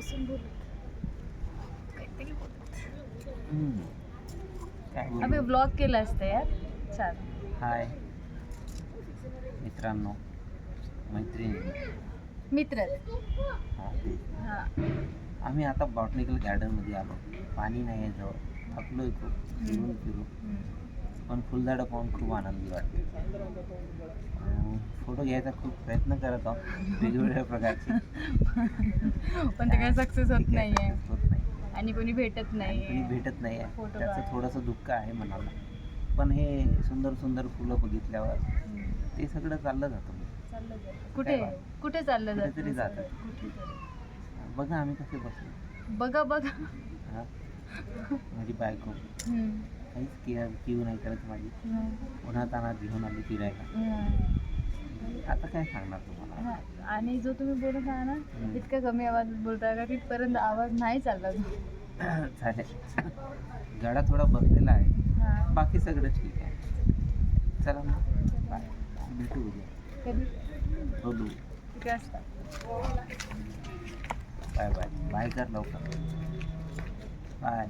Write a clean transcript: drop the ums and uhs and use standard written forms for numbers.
बसून बोलत काहीतरी बोलत. काय अबे बोलू? ब्लॉग केला असतं यार. छान. हाय मित्रांनो, मैत्रिणी, मित्र. हा ते हा. आम्ही आता बॉटनिकल गार्डनमध्ये आलो. पाणी नाही आहे जवळ, थकलोय खूप फिरून फिरून, पण फुलझाडं पाहून खूप आनंदी वाटते. फोटो घ्यायचा खूप प्रयत्न करत आहोत वेगवेगळ्या प्रकारचे, पण ते काही सक्सेस होत ठीक आहे, नाहीये success होत नाही आणि कोणी भेटत आणि नाहीये. कोणी भेटत नाही आहे. फोटो त्याचं काढायला. थोडंसं दुःख आहे मनाला. पण हे सुंदर सुंदर फुलं बघितल्यावर ते सगळं चाललं जातं. चाललं जातं. कुठे कुठे चाललं जातं? कुठेतरी जातं. कुठेतरी. बघा आम्ही कसे बसलो. बघा बघा. हा माझी बायको काहीच किव नाही करत माझी. उन्हात तानात घेऊन आली फिरायला. आता काय सांगणार तुम्हाला. आणि जो तुम्ही बोलत आहात ना, इतका कमी आवाजात बोलताय का तिथपर्यंत आवाज नाही चालला तो. चालेल. गळा थोडा बसलेला आहे, हा. बाकी सगळं ठीक आहे. चला मग बाय, भेटू उद्या. कधी बोलू. किती वाजता? बाय बाय बाय कर लवकर. बाय.